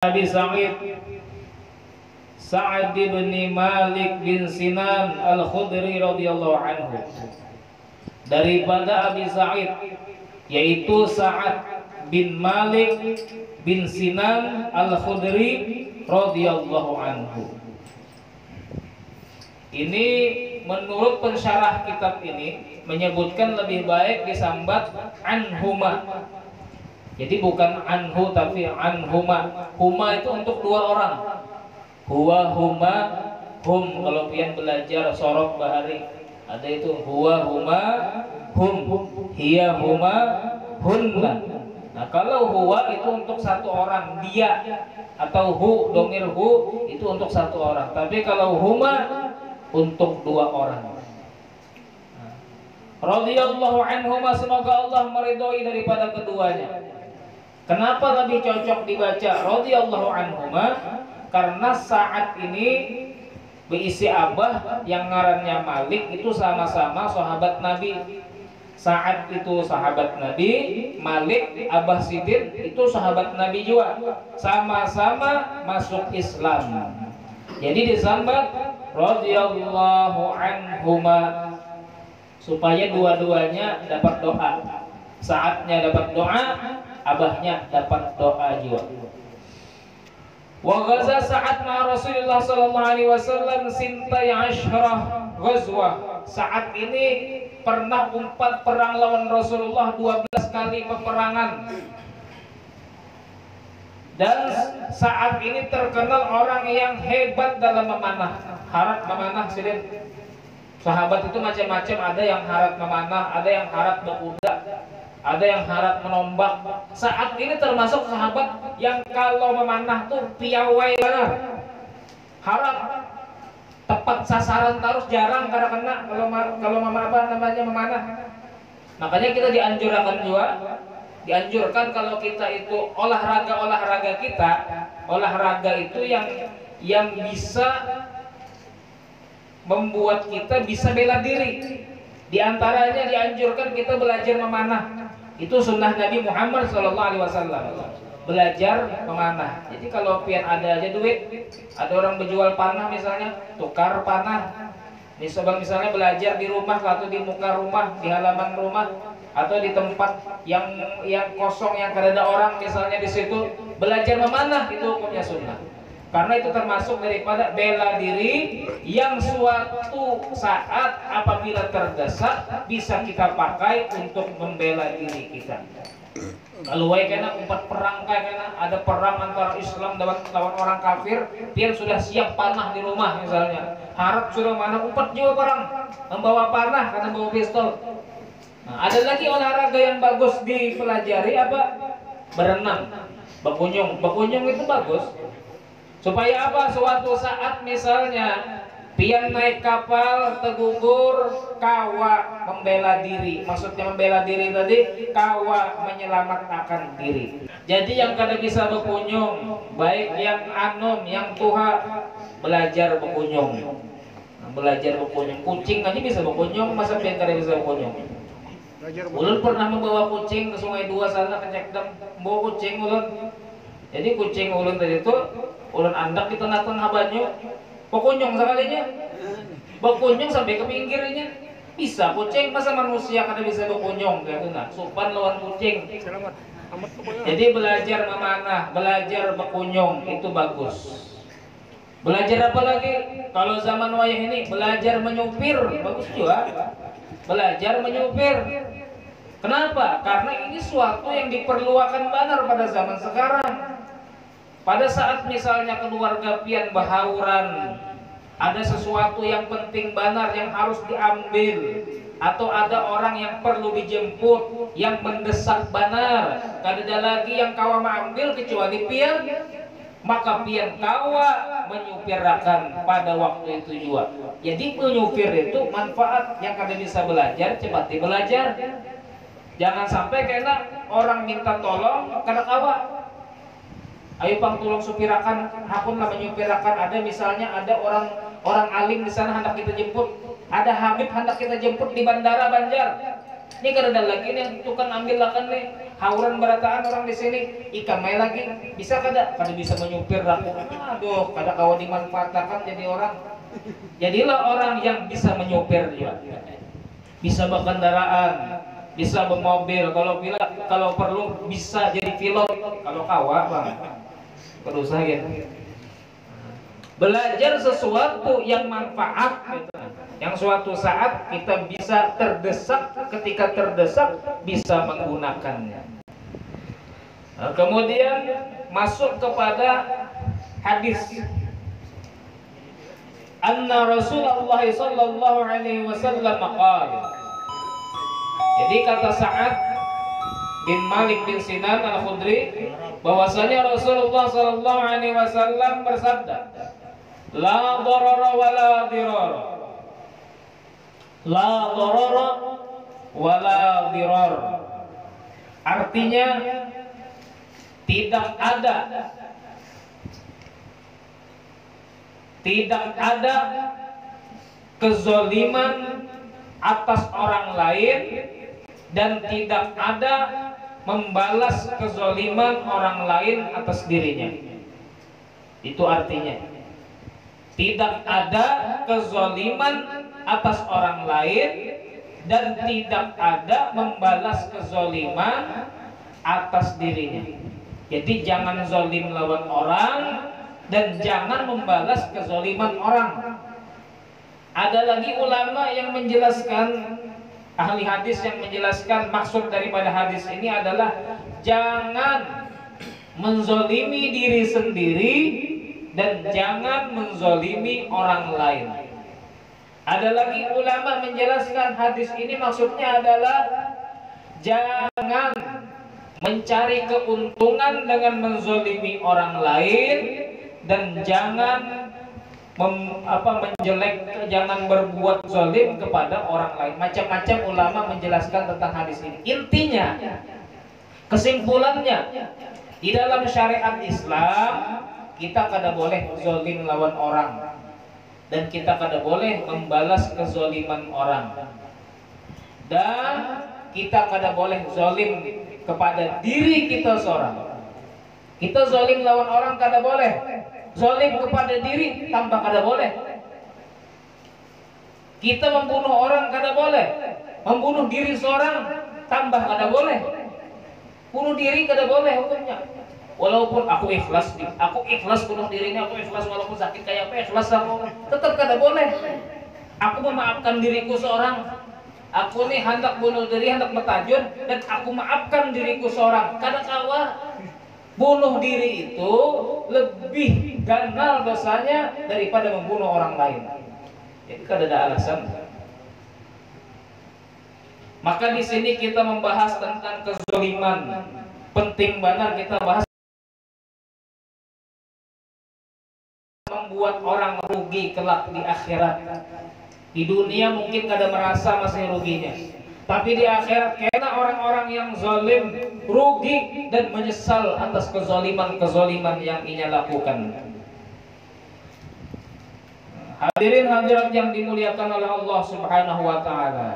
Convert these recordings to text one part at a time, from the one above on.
Abi Sa'ad bin Malik bin Sinan Al-Khudri radhiyallahu anhu, daripada Abi Sa'id, yaitu Sa'ad bin Malik bin Sinan Al-Khudri radhiyallahu anhu. Ini menurut pensyarah kitab ini menyebutkan lebih baik disambat anhuma. Jadi bukan anhu tapi anhuma. Huma itu untuk dua orang. Huwa, huma, hum. Kalau pian belajar sorok bahari, ada itu huwa, huma, hum. Hiya, huma, hunna. Nah kalau huwa itu untuk satu orang, dia, atau hu, domir hu itu untuk satu orang. Tapi kalau huma untuk dua orang. Radhiyallahu anhuma, semoga Allah meridhoi daripada keduanya. Kenapa lebih cocok dibaca radhiyallahu anhuma? Karena saat ini berisi abah yang ngarannya Malik itu sama-sama sahabat Nabi. Saat itu sahabat Nabi, Malik Abah Sidin itu sahabat Nabi juga, sama-sama masuk Islam. Jadi disambat radhiyallahu anhuma supaya dua-duanya dapat doa. Saatnya dapat doa, abahnya dapat doa juga. Wa ghaza Sa'ad ma Rasulullah sallallahu alaihi wasallam sintai asyrah ghazwah. Saat ini pernah umpat perang lawan Rasulullah 12 kali peperangan. Dan saat ini terkenal orang yang hebat dalam memanah. Harap memanah sidin. Sahabat itu macam-macam, ada yang harap memanah, ada yang harap berkuda, ada yang harap menombak. Saat ini termasuk sahabat yang kalau memanah tuh piawai banget. Harap tepat sasaran terus, jarang kada kena kalau memanah. Makanya kita dianjurkan kalau kita itu olahraga kita, olahraga itu yang bisa membuat kita bisa bela diri. Di antaranya dianjurkan kita belajar memanah. Itu sunnah Nabi Muhammad SAW, belajar memanah. Jadi kalau pian ada aja duit, ada orang berjual panah misalnya, tukar panah. Misalnya belajar di rumah atau di muka rumah, di halaman rumah, atau di tempat yang kosong yang kada ada orang misalnya, di situ belajar memanah, itu hukumnya sunnah. Karena itu termasuk daripada bela diri yang suatu saat apabila terdesak bisa kita pakai untuk membela diri kita. Kalau kena umpat perang, kena ada perang antara Islam lawan orang kafir, dia sudah siap panah di rumah misalnya. Harap sudah mana umpat juga perang, membawa panah karena bawa pistol. Nah, ada lagi olahraga yang bagus dipelajari apa? Berenang, berkunjung. Berkunjung itu bagus. Supaya apa? Suatu saat misalnya pian naik kapal tergugur, kawa membela diri. Maksudnya membela diri tadi, kawa menyelamatkan diri. Jadi yang kada bisa berkunjung, baik yang anom, yang tuha, belajar berkunjung. Nah, belajar berkunjung. Kucing aja bisa berkunjung, masa pian kada bisa berkunjung? Ulun pernah membawa kucing ke Sungai Dua sana, ke Cekdem, bawa kucing ulun. Jadi kucing ulun tadi itu ulun andak di tengah-tengah banyu, berkunjung sekalinya, berkunjung sampai ke pinggirnya. Bisa kucing, masa manusia kada bisa berkunjung kayak itu. Nah, supan lawan kucing. Jadi belajar memanah, belajar berkunjung itu bagus. Belajar apa lagi? Kalau zaman wayah ini belajar menyupir, bagus juga. Belajar menyupir. Kenapa? Karena ini suatu yang diperlukan benar pada zaman sekarang. Pada saat misalnya keluarga pian bahauran, ada sesuatu yang penting benar yang harus diambil, atau ada orang yang perlu dijemput, yang mendesak benar, kada lagi yang kawa mengambil kecuali pian, maka pian kawa menyupirakan pada waktu itu juga. Jadi menyupir itu manfaat, yang kada bisa belajar cepat belajar. Jangan sampai kena orang minta tolong kada kawa. Ayo pang tolong supirakan, hakun lah menyupirakan. Ada misalnya ada orang alim di sana hendak kita jemput, ada Habib hendak kita jemput di Bandara Banjar. Ini kada ada lagi nih tukang ambil lakan nih. hauran berataan orang di sini, ikan main lagi, bisa kada bisa menyupir aku. Aduh, kada kawan dimanfaatkan jadi orang. Jadilah orang yang bisa menyupir juga. Bisa berkendaraan, bisa bermobil, kalau perlu bisa jadi pilot. Kalau kawa bang, perlu saya belajar sesuatu yang manfaat gitu. Yang suatu saat kita bisa terdesak, ketika terdesak bisa menggunakannya. Nah, kemudian masuk kepada hadis anna Rasulullah sallallahu alaihi wasallam qala. Jadi kata Sa'ad bin Malik bin Sinan Al-Khudri bahwasanya Rasulullah sallallahu alaihi wasallam bersabda, la darara wa la dirara. La darara wa la dirar. Artinya tidak ada kezaliman atas orang lain dan tidak ada membalas kezaliman orang lain atas dirinya. Itu artinya tidak ada kezaliman atas orang lain dan tidak ada membalas kezaliman atas dirinya. Jadi jangan zalim lawan orang dan jangan membalas kezaliman orang. Ada lagi ulama yang menjelaskan, ahli hadis yang menjelaskan maksud daripada hadis ini adalah jangan menzalimi diri sendiri dan jangan menzalimi orang lain. Ada lagi ulama menjelaskan hadis ini maksudnya adalah jangan mencari keuntungan dengan menzalimi orang lain dan jangan jangan berbuat zalim kepada orang lain. Macam-macam ulama menjelaskan tentang hadis ini. Intinya, kesimpulannya, di dalam syariat Islam kita kada boleh zalim lawan orang dan kita kada boleh membalas kezaliman orang, dan kita kada boleh zalim kepada diri kita seorang. Kita zalim lawan orang kada boleh, zalim kepada diri tambah kada boleh. Kita membunuh orang kada boleh, membunuh diri seorang tambah kada boleh. Bunuh diri kada boleh hukumnya. Walaupun aku ikhlas bunuh diri ini, aku ikhlas walaupun sakit kayak apa, ikhlas aku, tetap kada boleh. Aku memaafkan diriku seorang, aku nih hendak bunuh diri, hendak bertajun, dan aku maafkan diriku seorang, kada kawa. Bunuh diri itu lebih ganal dosanya daripada membunuh orang lain. Jadi kada ada alasan. Maka di sini kita membahas tentang kezaliman. Penting benar kita bahas membuat orang rugi kelak di akhirat. Di dunia mungkin kada merasa masih ruginya, tapi di akhirat karena orang-orang yang zalim rugi dan menyesal atas kezaliman yang ia lakukan. Hadirin hadirat yang dimuliakan oleh Allah Subhanahu wa taala.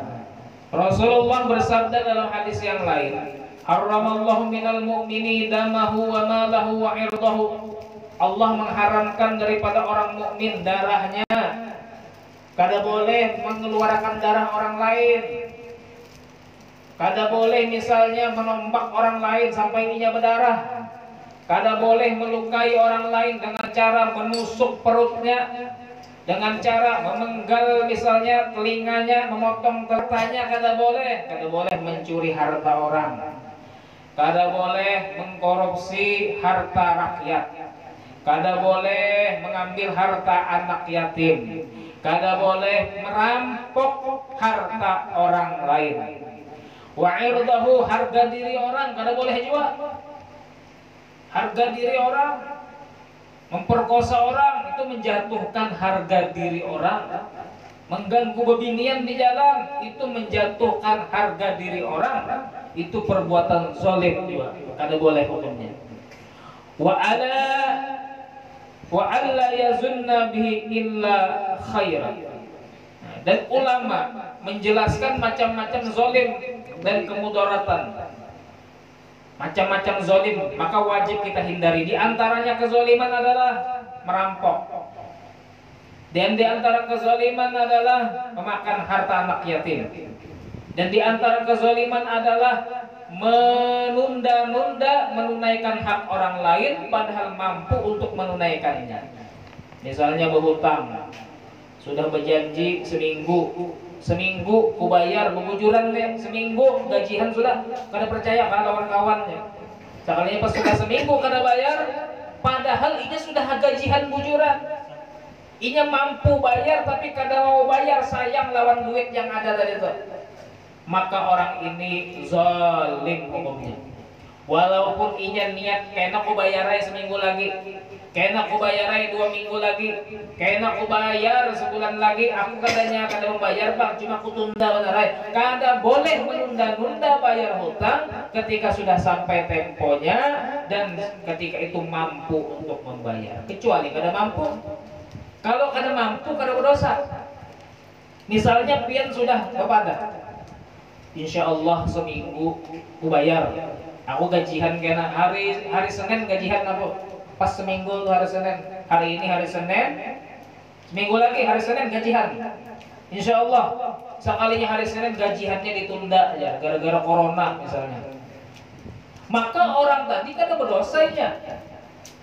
Rasulullah bersabda dalam hadis yang lain, "Haramallahu minal mu'mini damahu wa malahu wa irdahu." Allah mengharamkan daripada orang mukmin darahnya. Kada boleh mengeluarkan darah orang lain. Kada boleh misalnya menombak orang lain sampai ia berdarah. Kada boleh melukai orang lain dengan cara menusuk perutnya, dengan cara memenggal misalnya telinganya, memotong telanya. Kada boleh. Kada boleh mencuri harta orang. Kada boleh mengkorupsi harta rakyat. Kada boleh mengambil harta anak yatim. Kada boleh merampok harta orang lain. Wa irdahu, harga diri orang kada boleh juga. Harga diri orang, memperkosa orang itu menjatuhkan harga diri orang. Mengganggu bebinian di jalan itu menjatuhkan harga diri orang. Itu perbuatan zalim juga. Kada boleh hukumnya. Wa alla yazunna bihi illa khairan. Dan ulama menjelaskan macam-macam zalim dan kemudaratan. macam-macam zolim, maka wajib kita hindari. Di antaranya kezoliman adalah merampok, dan di antara kezoliman adalah memakan harta anak yatim, dan di antara kezoliman adalah menunda-nunda menunaikan hak orang lain padahal mampu untuk menunaikannya. Misalnya berhutang, sudah berjanji seminggu ku bayar, berbujuran deh, seminggu gajian sudah, kada percaya kalau kawan-kawannya. Sekalinya pas sudah seminggu kada bayar, padahal ini sudah gajian bujuran. Inya mampu bayar tapi kada mau bayar, sayang lawan duit yang ada tadi itu. Maka orang ini zalim hukumnya. Walaupun inya niat kena ku bayar seminggu lagi, kena ku bayar 2 minggu lagi, kena ku bayar sebulan lagi, aku katanya kada membayar bang, cuma aku tunda benar. Kada boleh menunda-nunda bayar hutang ketika sudah sampai temponya dan ketika itu mampu untuk membayar. Kecuali kada mampu. Kalau kada mampu, kada berdosa. Misalnya pian sudah kepada, insya Allah seminggu ku bayar. Aku gajian kena hari Senin gajian aku. Pas seminggu hari Senin. Hari ini hari Senin. Seminggu lagi hari Senin gajian. Insya Allah sekalinya hari Senin gajiannya ditunda aja gara-gara corona misalnya. Maka orang tadi kada berdosanya.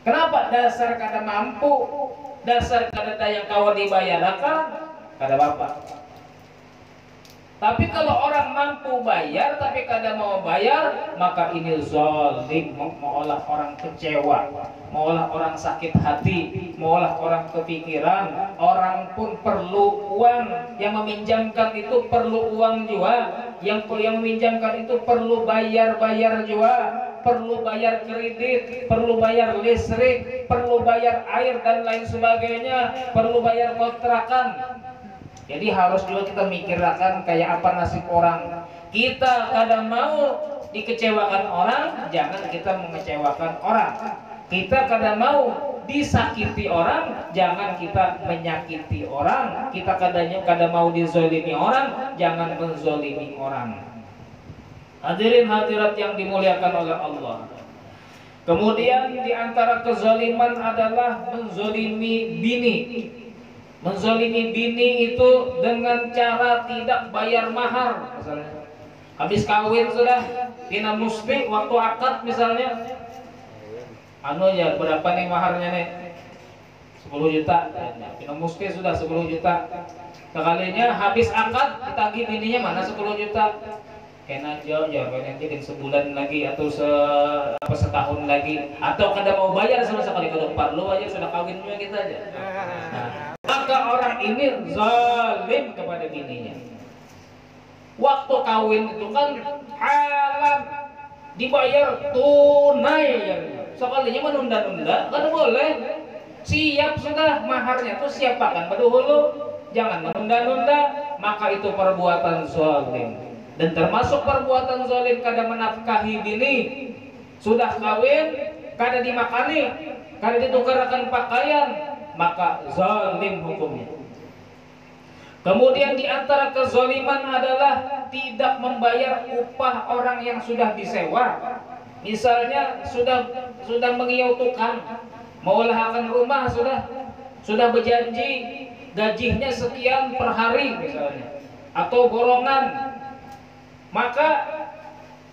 Kenapa? Dasar kada mampu, dasar kada yang kawan dibayarkan, kada apa-apa. Tapi kalau orang mampu bayar tapi kada mau bayar, maka ini zalim, maulah orang kecewa, maulah orang sakit hati, maulah orang kepikiran. Orang pun perlu uang, yang meminjamkan itu perlu uang juga, yang meminjamkan itu perlu bayar juga, perlu bayar kredit, perlu bayar listrik, perlu bayar air dan lain sebagainya, perlu bayar kontrakan. Jadi harus juga kita mikirkan kayak apa nasib orang. Kita kadang mau dikecewakan orang, jangan kita mengecewakan orang. Kita kadang mau disakiti orang, jangan kita menyakiti orang. Kita kadang mau dizolimi orang, jangan menzolimi orang. Hadirin hadirat yang dimuliakan oleh Allah. Kemudian di antara kezaliman adalah menzolimi bini. Menzolimi bini itu dengan cara tidak bayar mahar. Misalnya habis kawin sudah tina musbih waktu akad misalnya, ya berapa nih maharnya nih, 10 juta. Tina musbih sudah 10 juta. Sekalinya habis akad ditagih bininya mana 10 juta. Kena jauh nanti sebulan lagi atau setahun lagi, atau kada mau bayar sama sekali, kalau perlu aja sudah kawin juga kita aja. Maka orang ini zalim kepada bininya. Waktu kawin itu kan halal, dibayar tunai ya. Sekalinya menunda-nunda kan boleh. Siap sudah maharnya tuh siapakan dahulu, jangan menunda-nunda. Maka itu perbuatan zalim. Dan termasuk perbuatan zalim kada menafkahi bini. Sudah kawin kada dimakani, kada ditukarkan pakaian, maka zalim hukumnya. Kemudian di antara kezaliman adalah tidak membayar upah orang yang sudah disewa. Misalnya sudah mengiau tukang, mau lahakan rumah, sudah berjanji gajinya sekian per hari misalnya, atau borongan, maka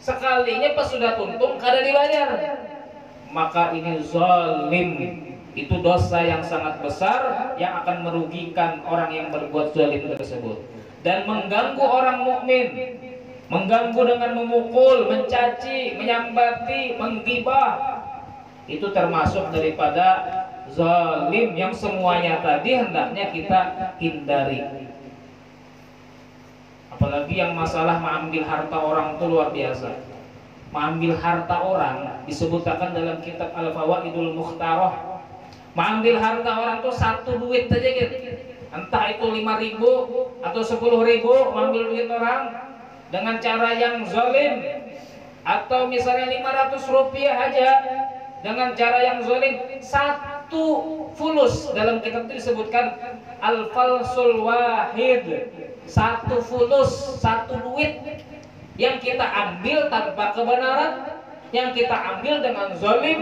sekalinya pas sudah tuntung kada dibayar, maka ini zalim. Itu dosa yang sangat besar yang akan merugikan orang yang berbuat zalim tersebut dan mengganggu orang mukmin, mengganggu dengan memukul, mencaci, menyambati, menggibah. Itu termasuk daripada zalim yang semuanya tadi hendaknya kita hindari. Apalagi yang masalah mengambil harta orang itu luar biasa. Mengambil harta orang disebutkan dalam kitab Al-Fawaidul Mukhtarah. Mengambil harta orang tuh satu duit aja gitu, entah itu 5.000 atau 10.000, mengambil duit orang dengan cara yang zalim, atau misalnya 500 rupiah aja dengan cara yang zalim. Satu fulus dalam kitab itu disebutkan al-falsul wahid, satu fulus, satu duit yang kita ambil tanpa kebenaran, yang kita ambil dengan zalim,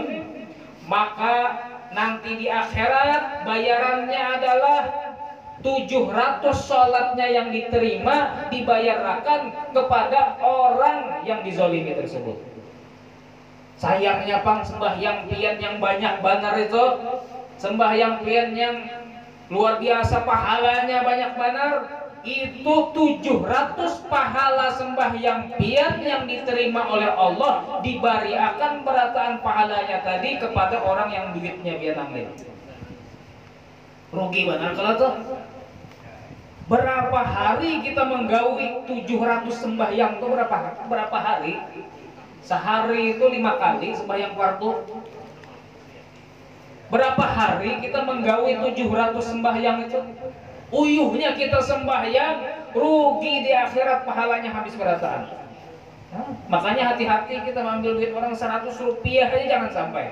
maka nanti di akhirat bayarannya adalah 700 sholatnya yang diterima dibayarkan kepada orang yang dizalimi tersebut. Sayangnya pang sembahyang pian yang banyak banar itu, sembahyang pian yang luar biasa pahalanya banyak banar, itu 700 pahala sembahyang pian yang diterima oleh Allah dibariakan berataan pahalanya tadi kepada orang yang duitnya pian ambil. Rugi benar kalau tuh. Berapa hari kita menggawi 700 sembahyang itu berapa hari? Sehari itu 5 kali sembahyang fardu. Berapa hari kita menggawi 700 sembahyang itu? Uyuhnya kita sembahyang, rugi di akhirat pahalanya habis berataan. Makanya hati-hati kita mengambil duit orang 100 rupiah aja jangan sampai.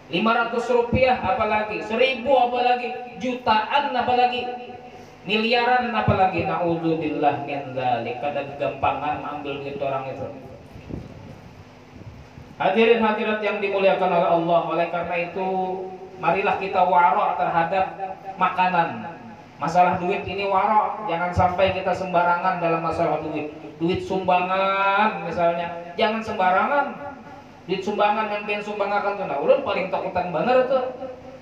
500 rupiah apalagi, 1000 apalagi, jutaan apalagi, miliaran apalagi. Naudzubillah min dzalik. Kada kegampangan mengambil duit orang itu. Hadirin hadirat yang dimuliakan oleh Allah, oleh karena itu marilah kita wara' terhadap makanan. Masalah duit ini wara', jangan sampai kita sembarangan dalam masalah duit. Duit sumbangan misalnya, jangan sembarangan. Duit sumbangan yang pengen sumbangakan tuh, nah ulun paling takutan bener tuh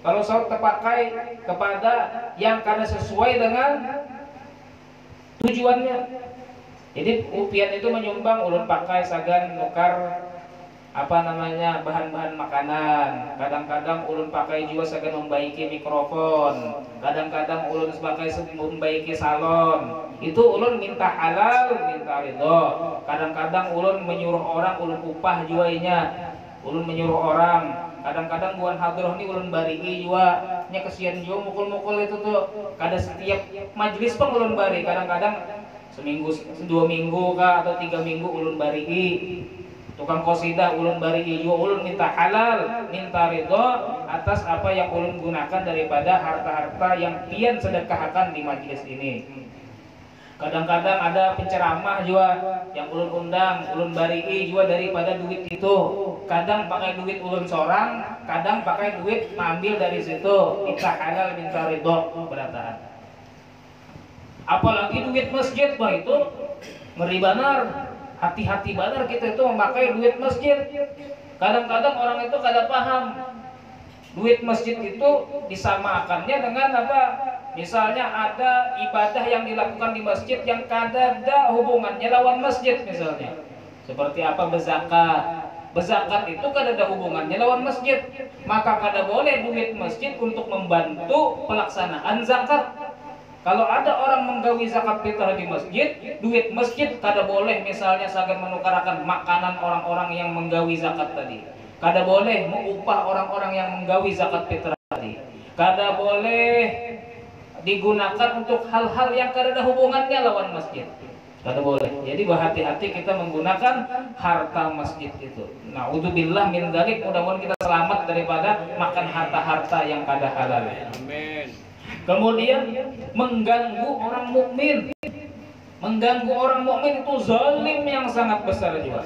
kalau saya terpakai kepada yang kada sesuai dengan tujuannya. Jadi upian itu menyumbang, ulun pakai sagan nukar bahan-bahan makanan. Kadang-kadang ulun pakai juga sagan membaiki mikrofon. Kadang-kadang ulun pakai membaiki salon. Itu ulun minta halal, minta ridho. Kadang-kadang ulun menyuruh orang, ulun upah juainya. Ulun menyuruh orang. Kadang-kadang buan hadroh ini ulun bariki juga. Nya kesian juga mukul-mukul itu tuh. Kada setiap majelis pun ulun bari. Kadang-kadang seminggu, 2 minggu kah atau 3 minggu ulun bariki. Tukang qasidah ulun bari juga, ulun minta halal, minta ridho atas apa yang ulun gunakan daripada harta-harta yang pian sedekahkan di majelis ini. Kadang-kadang ada penceramah juga yang ulun undang, ulun bari juga daripada duit itu. Kadang pakai duit ulun seorang, kadang pakai duit ngambil dari situ. Minta halal, minta ridho berataan. Apalagi duit masjid, bah itu ngeri banar. Hati-hati benar kita itu memakai duit masjid. Kadang-kadang orang itu kada paham. Duit masjid itu disamakannya dengan apa? Misalnya ada ibadah yang dilakukan di masjid yang kada ada hubungannya lawan masjid misalnya. Seperti apa berzakat. Berzakat itu kada ada hubungannya lawan masjid. Maka kada boleh duit masjid untuk membantu pelaksanaan zakat. Kalau ada orang menggawi zakat fitrah di masjid, duit masjid kada boleh misalnya sagan menukarakan makanan orang-orang yang menggawi zakat tadi. Kada boleh mengupah orang-orang yang menggawi zakat fitrah tadi. Kada boleh digunakan untuk hal-hal yang kada ada hubungannya lawan masjid. Kada boleh. Jadi berhati-hati kita menggunakan harta masjid itu. Naudzubillah min dzalik, mudah-mudahan kita selamat daripada makan harta-harta yang kada halal. Amin. Kemudian mengganggu orang mukmin. Mengganggu orang mukmin itu zalim yang sangat besar juga.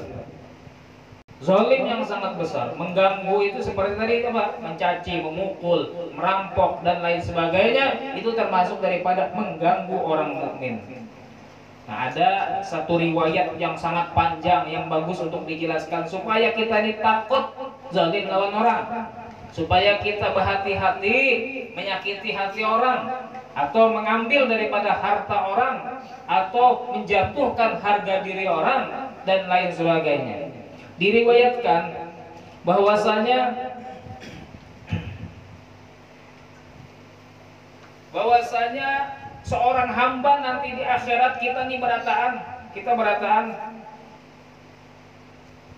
Zalim yang sangat besar. Mengganggu itu seperti tadi apa? Mencaci, memukul, merampok dan lain sebagainya, itu termasuk daripada mengganggu orang mukmin. Nah, ada satu riwayat yang sangat panjang yang bagus untuk dijelaskan supaya kita ini takut zalim lawan orang. Supaya kita berhati-hati menyakiti hati orang atau mengambil daripada harta orang atau menjatuhkan harga diri orang dan lain sebagainya. Diriwayatkan bahwasanya seorang hamba nanti di akhirat kita berataan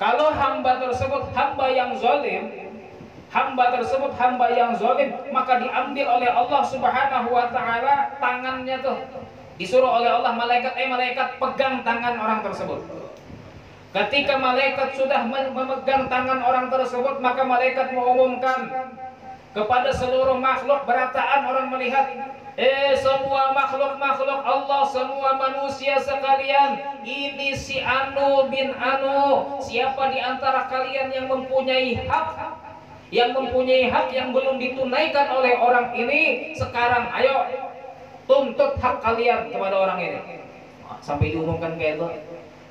kalau hamba tersebut hamba yang zalim, maka diambil oleh Allah Subhanahu wa taala tangannya tuh. Disuruh oleh Allah malaikat pegang tangan orang tersebut. Ketika malaikat sudah memegang tangan orang tersebut, maka malaikat mengumumkan kepada seluruh makhluk berataan orang melihat, semua makhluk-makhluk Allah, semua manusia sekalian, ini si Anu bin Anu, siapa di antara kalian yang mempunyai hak, yang belum ditunaikan oleh orang ini, sekarang ayo tuntut hak kalian kepada orang ini. Sampai diumumkan kayak itu,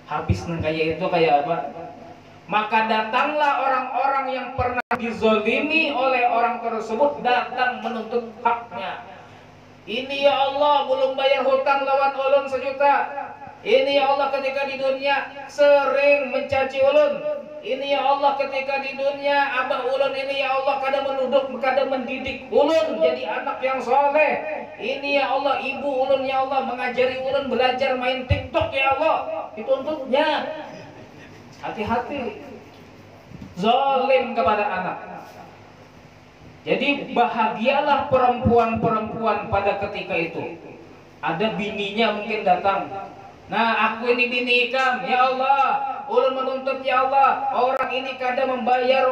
habis kayak itu kayak apa? Maka datanglah orang-orang yang pernah dizolimi oleh orang tersebut, datang menuntut haknya. Ini ya Allah, belum bayar hutang lawan ulun 1 juta. Ini ya Allah, ketika di dunia sering mencaci ulun. Ini ya Allah, ketika di dunia abah ulun ini ya Allah kadang mendidik ulun jadi anak yang soleh. Ini ya Allah, ibu ulun ya Allah mengajari ulun belajar main TikTok ya Allah. Dituntutnya. Hati-hati, zalim kepada anak. Jadi bahagialah perempuan-perempuan pada ketika itu. Ada bininya mungkin datang. Nah, aku ini bini ikam, ya Allah, ulun menuntut ya Allah, orang ini kadang membayar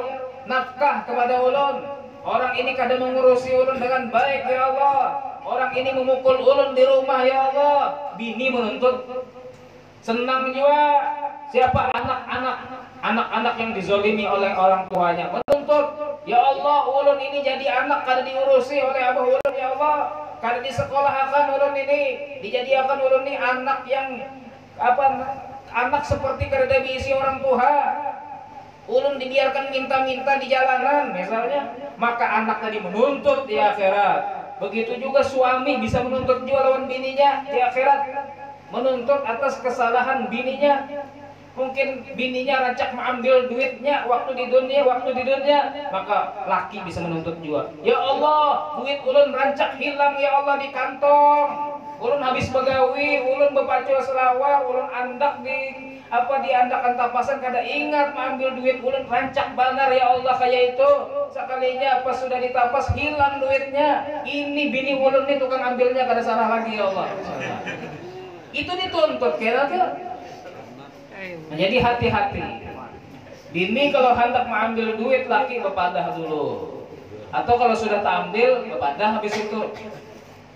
nafkah kepada ulun, orang ini kadang mengurusi ulun dengan baik ya Allah, orang ini memukul ulun di rumah ya Allah. Bini menuntut. Senang juga siapa anak-anak yang dizolimi oleh orang tuanya menuntut, ya Allah, ulun ini jadi anak kada diurusi oleh abah ulun ya Allah, kada disekolahkan ulun ini, dijadikan ulun ini anak yang anak seperti kada diisi orang tua, ulun dibiarkan minta-minta di jalanan misalnya, maka anak tadi menuntut di akhirat. Begitu juga suami bisa menuntut juga lawan bininya di akhirat, menuntut atas kesalahan bininya. Mungkin bininya rancak mengambil duitnya waktu di dunia, maka laki bisa menuntut juga. Ya Allah, duit ulun rancak hilang ya Allah di kantong. Ulun habis begawi, ulun bepacu selawar, ulun andak di andakan tapasan kada ingat mengambil duit ulun rancak banar ya Allah kayak itu. Sekalinya pas sudah ditapas hilang duitnya. Ini bini ulun nih tukang ambilnya kada salah lagi ya Allah. Itu dituntut kira-kira. Jadi hati-hati. Bini kalau hendak mengambil duit laki bepadah dulu. Atau kalau sudah ambil bepadah habis itu.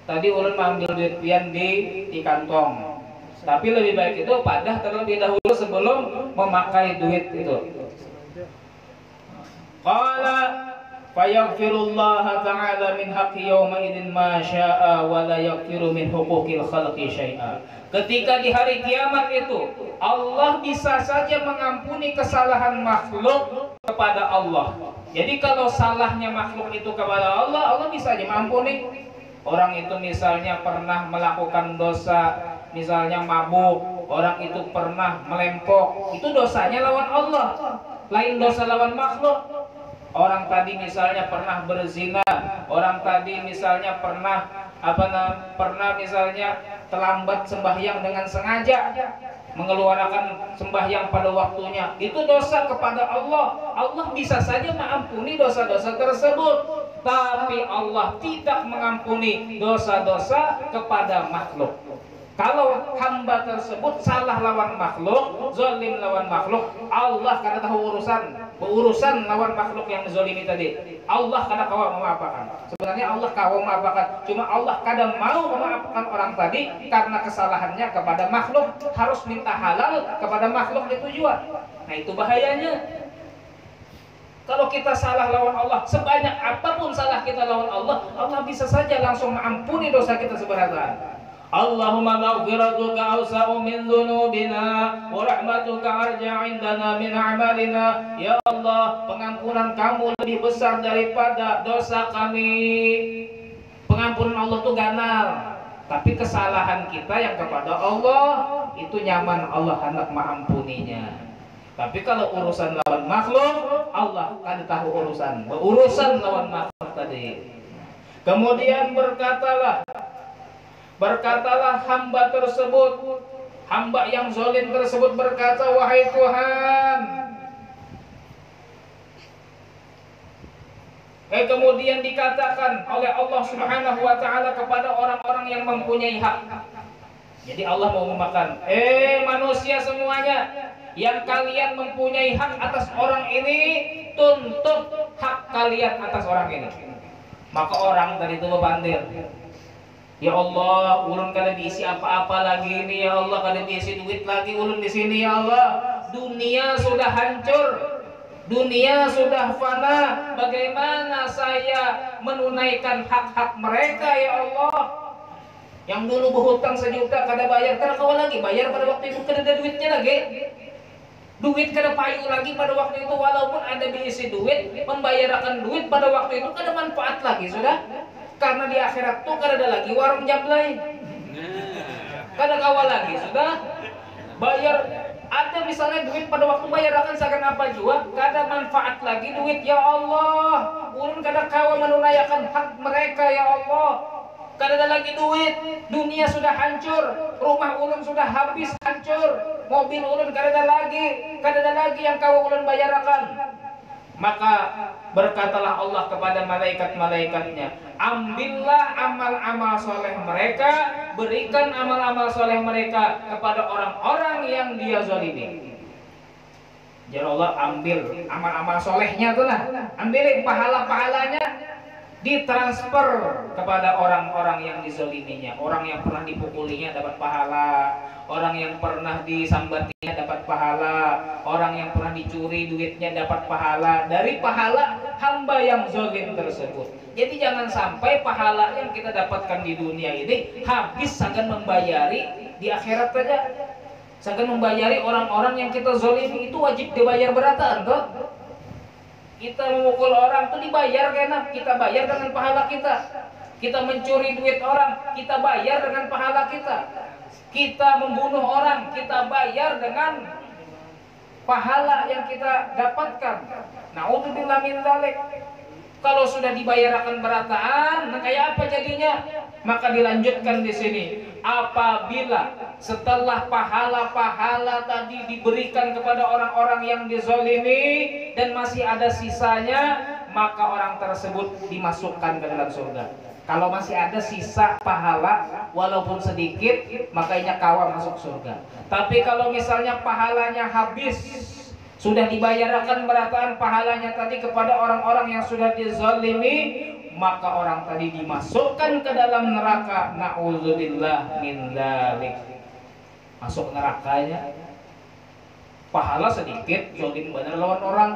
Tadi ulun mengambil duit pian di kantong. Tapi lebih baik itu padah terlebih dahulu sebelum memakai duit itu. Qala fayaghfirullah ta'ala min haqqi yawma idzin ma syaa wa la yaghfiru min huquqil khalqi syai'a. Ketika di hari kiamat itu Allah bisa saja mengampuni kesalahan makhluk kepada Allah. Jadi kalau salahnya makhluk itu kepada Allah, Allah bisa saja mengampuni. Orang itu misalnya pernah melakukan dosa, misalnya mabuk, orang itu pernah melempok, itu dosanya lawan Allah, lain dosa lawan makhluk. Orang tadi misalnya pernah berzina, orang tadi misalnya pernah misalnya terlambat sembahyang dengan sengaja, mengeluarkan sembahyang pada waktunya, itu dosa kepada Allah. Allah bisa saja mengampuni dosa-dosa tersebut, tapi Allah tidak mengampuni dosa-dosa kepada makhluk. Kalau hamba tersebut salah lawan makhluk, zalim lawan makhluk, Allah kada tahu urusan lawan makhluk yang zalimi tadi. Allah kada kawa memaafkan. Sebenarnya Allah kawa memaafkan, cuma Allah kadang mau memaafkan orang tadi karena kesalahannya kepada makhluk, harus minta halal kepada makhluk itu juga. Nah, itu bahayanya. Kalau kita salah lawan Allah, sebanyak apapun salah kita lawan Allah, Allah bisa saja langsung mengampuni dosa kita sebenarnya. Allahumma maghfiratuka awsa'u min dhunubina wa rahmatuka arja' indana min a'malina. Ya Allah, pengampunan kamu lebih besar daripada dosa kami. Pengampunan Allah itu ganal, tapi kesalahan kita yang kepada Allah itu nyaman, Allah hendak mengampuninya. Tapi kalau urusan lawan makhluk, Allah kan tahu urusan lawan makhluk tadi. Kemudian berkatalah hamba tersebut, hamba yang zalim tersebut berkata, wahai Tuhan. Kemudian dikatakan oleh Allah Subhanahu wa taala kepada orang-orang yang mempunyai hak. Jadi Allah mau memakan, manusia semuanya, yang kalian mempunyai hak atas orang ini, tuntut hak kalian atas orang ini. Maka orang tadi itu bebandir, ya Allah, ulun kada diisi apa-apa lagi ini ya Allah, kada diisi duit lagi ulun di sini ya Allah. Dunia sudah hancur, dunia sudah fana. Bagaimana saya menunaikan hak-hak mereka ya Allah? Yang dulu berhutang 1 juta kada bayar, kada kawa lagi bayar pada waktu itu, kada ada duitnya lagi. Duit kada payu lagi pada waktu itu, walaupun ada diisi duit, membayarkan duit pada waktu itu kada manfaat lagi sudah. Karena di akhirat tuh kada ada lagi warung jablay. Kada kawa lagi sudah. Bayar ada misalnya duit pada waktu bayarkan seakan apa jua, kada manfaat lagi duit ya Allah. Ulun kada kawa menunaikan hak mereka ya Allah. Kada ada lagi duit, dunia sudah hancur, rumah ulun sudah habis hancur, mobil ulun kada ada lagi yang kau ulun bayarkan. Maka berkatalah Allah kepada malaikat-malaikatnya, ambillah amal-amal soleh mereka, berikan amal-amal soleh mereka kepada orang-orang yang dia zalimi. Jadi Allah ambil amal-amal solehnya tuh lah, ambilin pahala-pahalanya, ditransfer kepada orang-orang yang dizoliminya. Orang yang pernah dipukulinya dapat pahala, orang yang pernah disambatinya dapat pahala, orang yang pernah dicuri duitnya dapat pahala dari pahala hamba yang zolim tersebut. Jadi jangan sampai pahala yang kita dapatkan di dunia ini habis akan membayari di akhirat saja. Akan membayari orang-orang yang kita zolimi. Itu wajib dibayar beratan tuh. Kita memukul orang itu dibayar karena kita bayar dengan pahala kita. Kita mencuri duit orang, kita bayar dengan pahala kita. Kita membunuh orang, kita bayar dengan pahala yang kita dapatkan. Na'udzubillah min dzalik. Kalau sudah dibayarkan berataan, nah kayak apa jadinya? Maka dilanjutkan di sini. Apabila setelah pahala-pahala tadi diberikan kepada orang-orang yang dizalimi dan masih ada sisanya, maka orang tersebut dimasukkan ke dalam surga. Kalau masih ada sisa pahala walaupun sedikit, makanya kawan masuk surga. Tapi kalau misalnya pahalanya habis, sudah dibayarkan berataan pahalanya tadi kepada orang-orang yang sudah dizalimi, maka orang tadi dimasukkan ke dalam neraka. Na'udzubillah min dzalik. Masuk nerakanya, pahala sedikit, zalim bener lawan orang,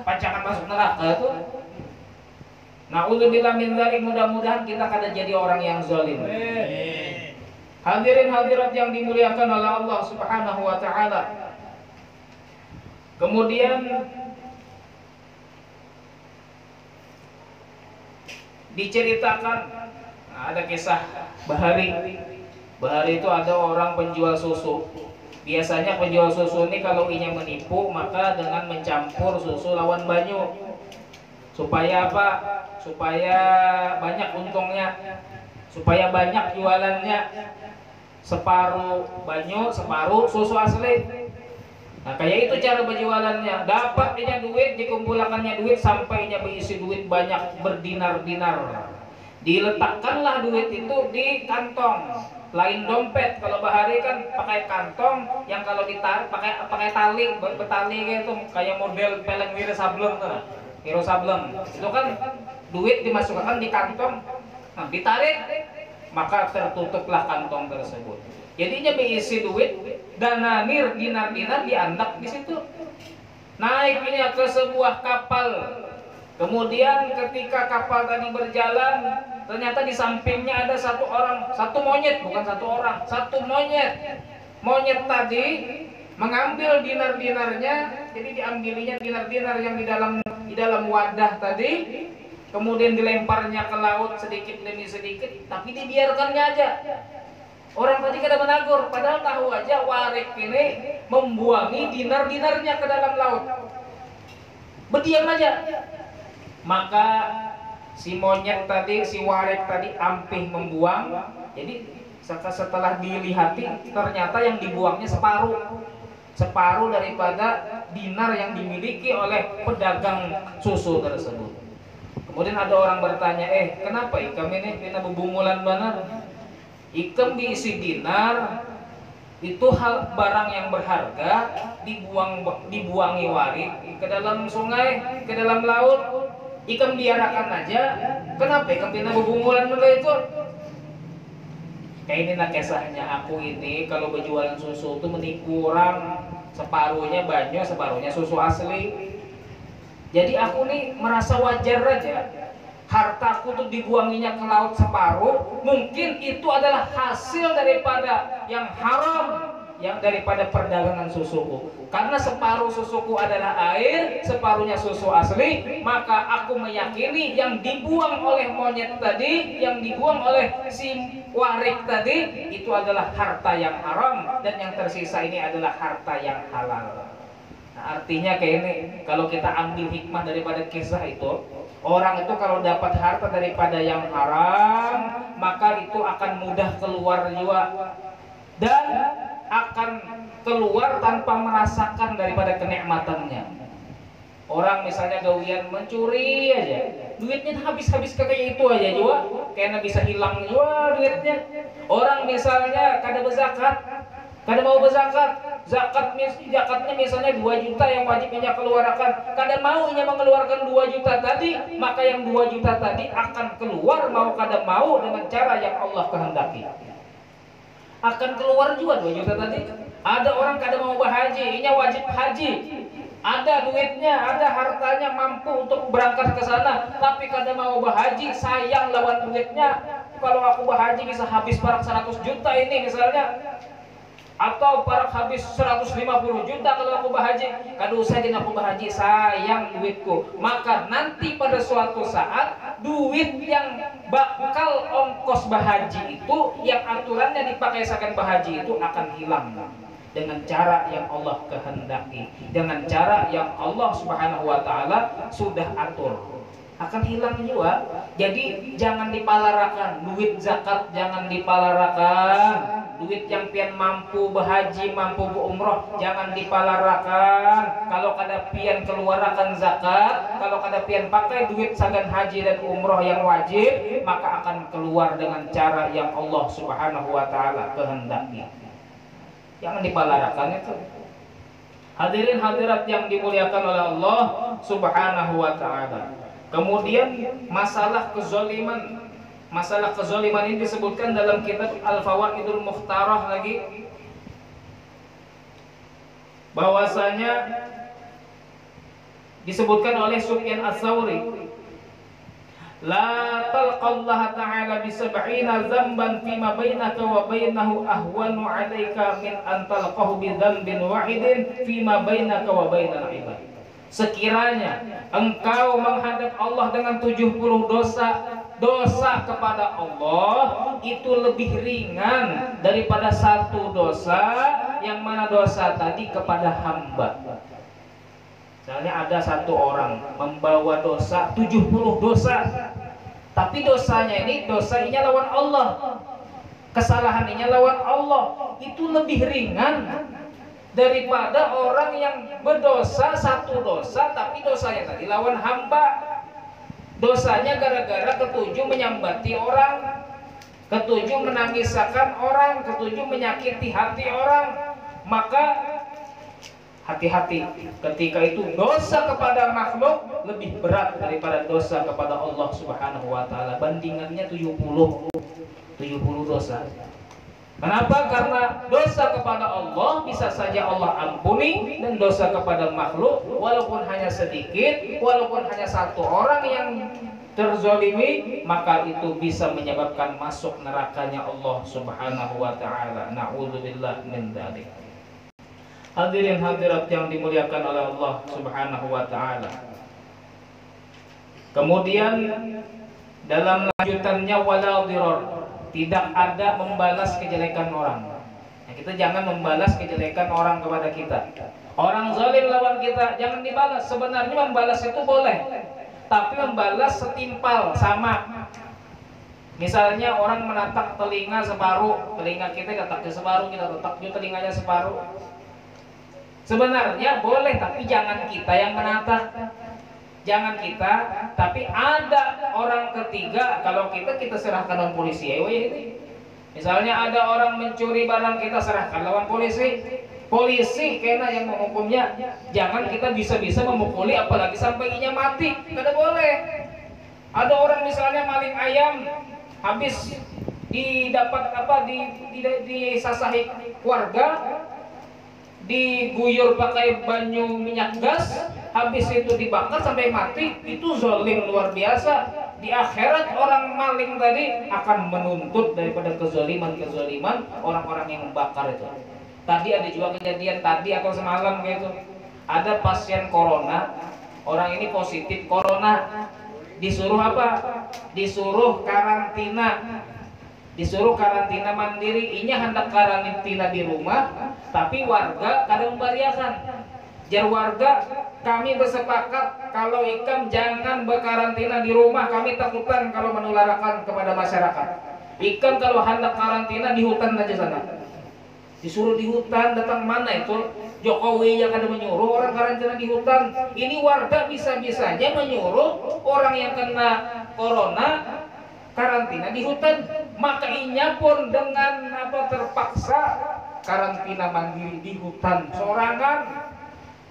pancangan masuk neraka tuh. Na'udzubillah min dzalik. Mudah-mudahan kita kada jadi orang yang zalim. Hadirin hadirat yang dimuliakan oleh Allah Subhanahu wa taala. Kemudian diceritakan, ada kisah Bahari. Bahari itu ada orang penjual susu. Biasanya penjual susu ini kalau ingin menipu, maka dengan mencampur susu lawan banyu. Supaya apa? Supaya banyak untungnya, supaya banyak jualannya. Separuh banyu, separuh susu asli. Nah kayak itu cara berjualannya. Dapat dia duit, dikumpulkannya duit sampai dia berisi duit banyak berdinar-dinar. Diletakkanlah duit itu di kantong, lain dompet. Kalau Bahari kan pakai kantong yang kalau ditarik pakai tali, bertali gitu, kayak model peleng wira sableng tuh. Wira sableng. Itu kan duit dimasukkan di kantong. Nah, ditarik maka tertutuplah kantong tersebut. Jadinya berisi duit, dananir, dinar-dinar diandak di situ. Naiknya ke sebuah kapal. Kemudian ketika kapal tadi berjalan, ternyata di sampingnya ada satu orang, satu monyet, bukan satu orang, satu monyet. Monyet tadi mengambil dinar-dinarnya, jadi diambilinya dinar-dinar yang di dalam wadah tadi, kemudian dilemparnya ke laut sedikit demi sedikit, tapi dibiarkannya aja. Orang tadi kada menagur, padahal tahu aja warik ini membuangi dinar-dinarnya ke dalam laut. Berdiam aja. Maka si monyet tadi, si warik tadi ampih membuang. Jadi setelah dilihati, ternyata yang dibuangnya separuh daripada dinar yang dimiliki oleh pedagang susu tersebut. Kemudian ada orang bertanya, kenapa ikam ini kena bebungulan benar? Ikam diisi dinar, itu hal barang yang berharga dibuangi warik ke dalam sungai, ke dalam laut. Ikam biarakan aja. Kenapa ikam pina bubungulan mulai itu? Kayak ini nah kisahnya aku ini kalau berjualan susu tuh mending kurang separuhnya banyak, separuhnya susu asli. Jadi aku nih merasa wajar aja. Hartaku tuh dibuanginya ke laut separuh, mungkin itu adalah hasil daripada yang haram, yang daripada perdagangan susuku. Karena separuh susuku adalah air, separuhnya susu asli, maka aku meyakini yang dibuang oleh monyet tadi, yang dibuang oleh si warik tadi, itu adalah harta yang haram, dan yang tersisa ini adalah harta yang halal. Nah, artinya kayak ini, kalau kita ambil hikmah daripada kisah itu, orang itu kalau dapat harta daripada yang haram, maka itu akan mudah keluar juga, dan akan keluar tanpa merasakan daripada kenikmatannya. Orang misalnya gawian mencuri aja, duitnya habis-habis kayak itu aja juga, kayaknya bisa hilang juga duitnya. Orang misalnya kada berzakat, kada mau berzakat, zakatnya misalnya 2 juta yang wajibnya keluarkan, kada mau nya mengeluarkan 2 juta tadi, maka yang 2 juta tadi akan keluar mau kada mau dengan cara yang Allah kehendaki. Akan keluar juga 2 juta tadi. Ada orang kada mau berhaji, ini wajib haji. Ada duitnya, ada hartanya mampu untuk berangkat ke sana, tapi kada mau berhaji, sayang lawan duitnya. Kalau aku berhaji bisa habis parak 100 juta ini misalnya. Atau parak habis 150 juta kalau aku berhaji. Kada usah din aku berhaji, sayang duitku. Maka nanti pada suatu saat duit yang bakal ongkos berhaji itu, yang aturannya dipakai sakan berhaji itu akan hilang dengan cara yang Allah kehendaki, dengan cara yang Allah Subhanahu wa taala sudah atur. Akan hilang juga. Jadi jangan dipalarakan duit zakat, jangan dipalarakan duit yang pian mampu berhaji, mampu berumroh, jangan dipalarakan. Kalau kada pian keluarkan zakat, kalau kada pian pakai duit sagan haji dan umroh yang wajib, maka akan keluar dengan cara yang Allah Subhanahu wa taala kehendaki. Jangan dipalarakan itu. Hadirin hadirat yang dimuliakan oleh Allah Subhanahu wa taala. Kemudian masalah kezaliman. Masalah kezaliman ini disebutkan dalam kitab Al-Fawaidul Mukhtarah lagi, bahwasanya disebutkan oleh Sufyan Ats-Tsauri, la talqallaha ta'ala bi 70 dzamban fima bainaka wa bainahu ahwanu 'alaika min an talqahu bi dzambin wahidin fima bainaka wa bainal 'ibad. Sekiranya engkau menghadap Allah dengan 70 dosa kepada Allah, itu lebih ringan daripada 1 dosa, yang mana dosa tadi kepada hamba. Misalnya ada 1 orang membawa dosa 70 dosa, tapi dosanya ini dosanya lawan Allah, kesalahannya lawan Allah, itu lebih ringan daripada orang yang berdosa 1 dosa, tapi dosanya tadi lawan hamba. Dosanya gara-gara ketujuh menyambati orang, ketujuh menangiskan orang, ketujuh menyakiti hati orang. Maka hati-hati, ketika itu dosa kepada makhluk lebih berat daripada dosa kepada Allah Subhanahu wa taala. Bandingannya 70 dosa. Kenapa? Karena dosa kepada Allah bisa saja Allah ampuni, dan dosa kepada makhluk walaupun hanya sedikit, walaupun hanya 1 orang yang terzolimi, maka itu bisa menyebabkan masuk nerakanya Allah Subhanahu wa taala. Na'udzubillah min dzalik. Hadirin hadirat yang dimuliakan oleh Allah Subhanahu wa taala. Kemudian dalam lanjutannya wala dhirar, tidak ada membalas kejelekan orang. Nah, kita jangan membalas kejelekan orang kepada kita. Orang zalim lawan kita jangan dibalas. Sebenarnya membalas itu boleh, tapi membalas setimpal, sama. Misalnya orang menatak telinga separuh, telinga kita ketaknya separuh, kita tetak juga telinganya separuh. Sebenarnya boleh, tapi jangan kita yang menatak. Jangan kita, tapi ada orang ketiga. Kalau kita serahkan lawan polisi. Ini. Misalnya ada orang mencuri barang, kita serahkan lawan polisi. Polisi kena yang menghukumnya. Jangan kita bisa-bisa memukuli, apalagi sampai inya mati. Kada boleh. Ada orang misalnya maling ayam, habis didapat apa disasahi warga, diguyur pakai banyu minyak gas, habis itu dibakar sampai mati, itu zalim luar biasa. Di akhirat orang maling tadi akan menuntut daripada kezaliman orang-orang yang membakar itu. Tadi ada juga kejadian tadi atau semalam gitu, ada pasien corona, orang ini positif corona, disuruh apa? Disuruh karantina. Disuruh karantina mandiri, inya hendak karantina di rumah, tapi warga kadang membariakan. Jar warga, kami bersepakat kalau ikam jangan berkarantina di rumah, kami takutan kalau menularkan kepada masyarakat. Ikam kalau hendak karantina di hutan aja sana. Disuruh di hutan, datang mana itu? Jokowi yang ada menyuruh orang karantina di hutan. Ini warga bisa-bisanya menyuruh orang yang kena corona karantina di hutan, maka inya pun dengan apa terpaksa karantina mandiri di hutan sorangan,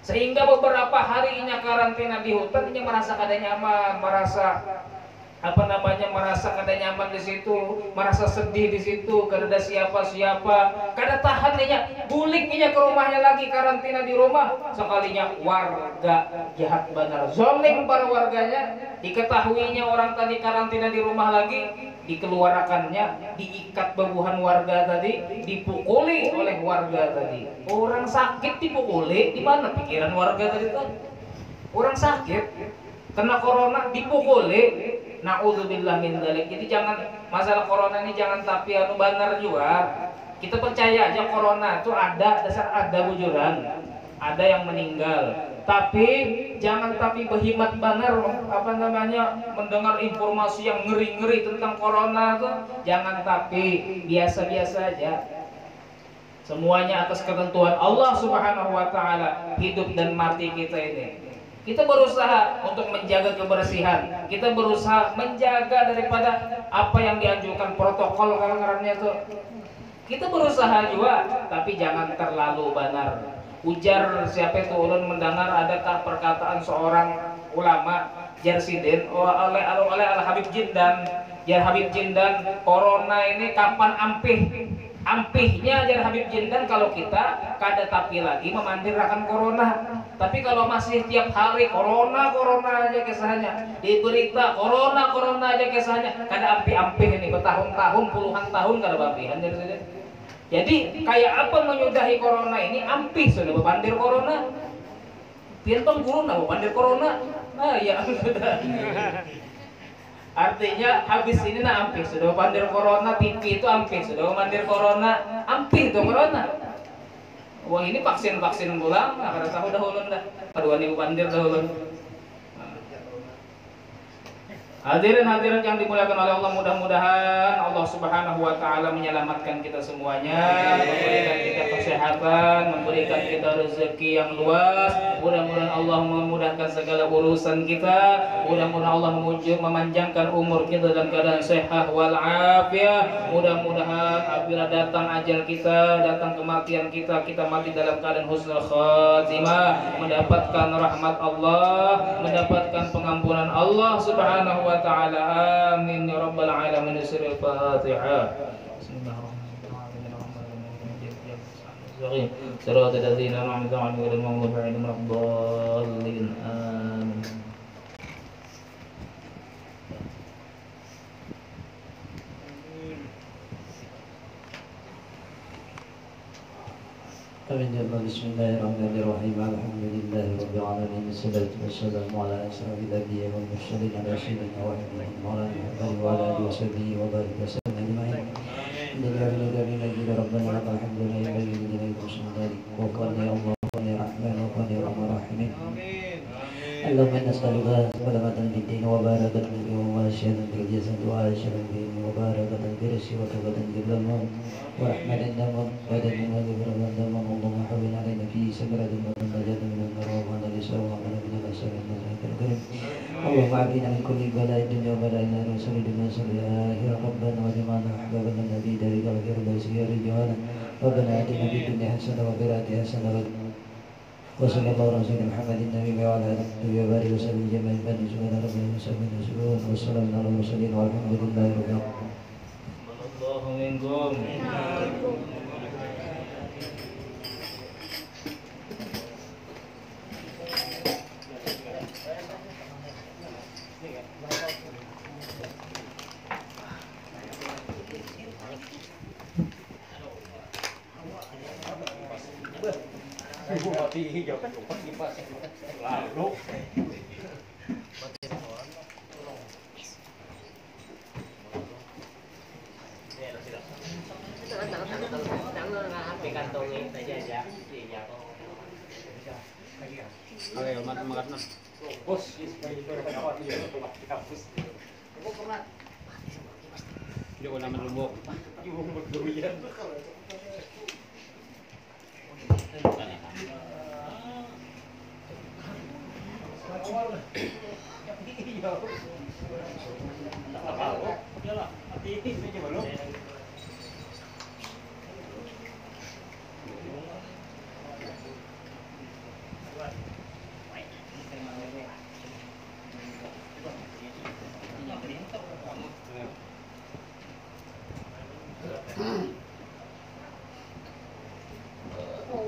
sehingga beberapa hari inya karantina di hutan, inya merasa kada nyaman, merasa merasa kada nyaman di situ, merasa sedih di situ, kada ada siapa-siapa, kada tahan inya, bulik inya ke rumahnya lagi, karantina di rumah, sekalinya warga jahat benar, zolim para warganya, diketahuinya orang tadi karantina di rumah lagi, dikeluarkannya, diikat babuhan warga tadi, dipukuli oleh warga tadi. Orang sakit dipukuli, di mana pikiran warga tadi tuh? Orang sakit kena corona dipukuli, naudzubillah min dzalik. Jadi jangan masalah corona ini jangan tapi benar juga. Kita percaya aja corona itu ada, dasar ada bujuran, ada yang meninggal. Tapi jangan tapi berhimat benar mendengar informasi yang ngeri-ngeri tentang corona tuh. Jangan tapi biasa-biasa aja. Semuanya atas ketentuan Allah Subhanahu wa taala, hidup dan mati kita ini. Kita berusaha untuk menjaga kebersihan, kita berusaha menjaga daripada apa yang dianjurkan protokol karena itu. Kita berusaha juga, tapi jangan terlalu benar. Ujar siapa itu ulun mendengar adakah perkataan seorang ulama Jarsiden oleh Al Habib Jindan. Jar Habib Jindan, corona ini kapan ampih? Ampihnya Jar Habib Jindan kalau kita kada tapi lagi memandirkan corona. Tapi kalau masih tiap hari corona aja kisahnya, di berita corona aja kisahnya, kada ampih ini bertahun-tahun puluhan tahun kada bapihan. Jadi kayak apa menyudahi corona ini? Ampih sudah memandir corona. Piantong guru nak memandir corona. Nah ya sudah. Artinya habis ini nak ampih sudah memandir corona, TV itu ampih sudah memandir corona, ampih itu corona. Wah ini vaksin pulang, nah kada tahu dahulu dah. Kedua nih pandir dahulu. Hadirin yang dimuliakan oleh Allah, mudah-mudahan Allah Subhanahu wa taala menyelamatkan kita semuanya, memberikan kita kesehatan, memberikan kita rezeki yang luas. Mudah-mudahan Allah memudahkan segala urusan kita. Mudah-mudahan Allah memanjangkan umur kita dalam keadaan sehat wal afiah. Mudah-mudahan apabila datang ajal kita, datang kematian kita, kita mati dalam keadaan husnul khatimah, mendapatkan rahmat Allah, mendapatkan pengampunan Allah Subhanahu wa ta'ala. Amin ya rabbal alamin. Surah Al-Fatihah. Bismillahirrahmanirrahim. Shiratal ladzina an'amta 'alaihim ghairil maghdubi 'alaihim waladdallin. Amin. بسم الله الرحمن الرحيم. الحمد لله رب العالمين، والصلاة والسلام على أشرف الأنبياء والمرسلين على سيدنا ونبينا مولانا محمد وعلى آله وصحبه وبارك وسلم أجمعين. الذين ربنا لك الحمد لا ينبغي لجلالك وسلطانك، وقال يا الله وقال يا رحمن وقال يا رحمن الراحمين. اللهم إنا نسألك سلامة في الدين وبركة في اليوم وشهادة في الجسد وعافية في الدين وبركة في الرزق وتوبة قبل الموت ورحمة عند الموت وعدد من مغفرة عند الموت. اللهم حول علينا فيه سكرة الموت والنجاة من النار وعن الإسلام وعن من الأسر المزاك الكريم. اللهم عافنا من كل بلاء الدنيا وبلاء النار وسر الدنيا سر الآخرة. ربنا وجمعنا أحبابنا النبي دارك الخير بيسير رجوانا. ربنا آتنا في الدنيا حسنة وفي الآخرة حسنة وصلى الله على سيدنا محمد النبي وعلى آله وبارك وسلم جميع بني سبحان ربنا وسلم يسجدون والسلام على المرسلين والحمد لله رب العالمين. الله منكم. Ibu mati hijau kan lalu kantongin saja aja. Oke, makan. Bos, dia mau nama lubuk. Ibu berdurian. Oh,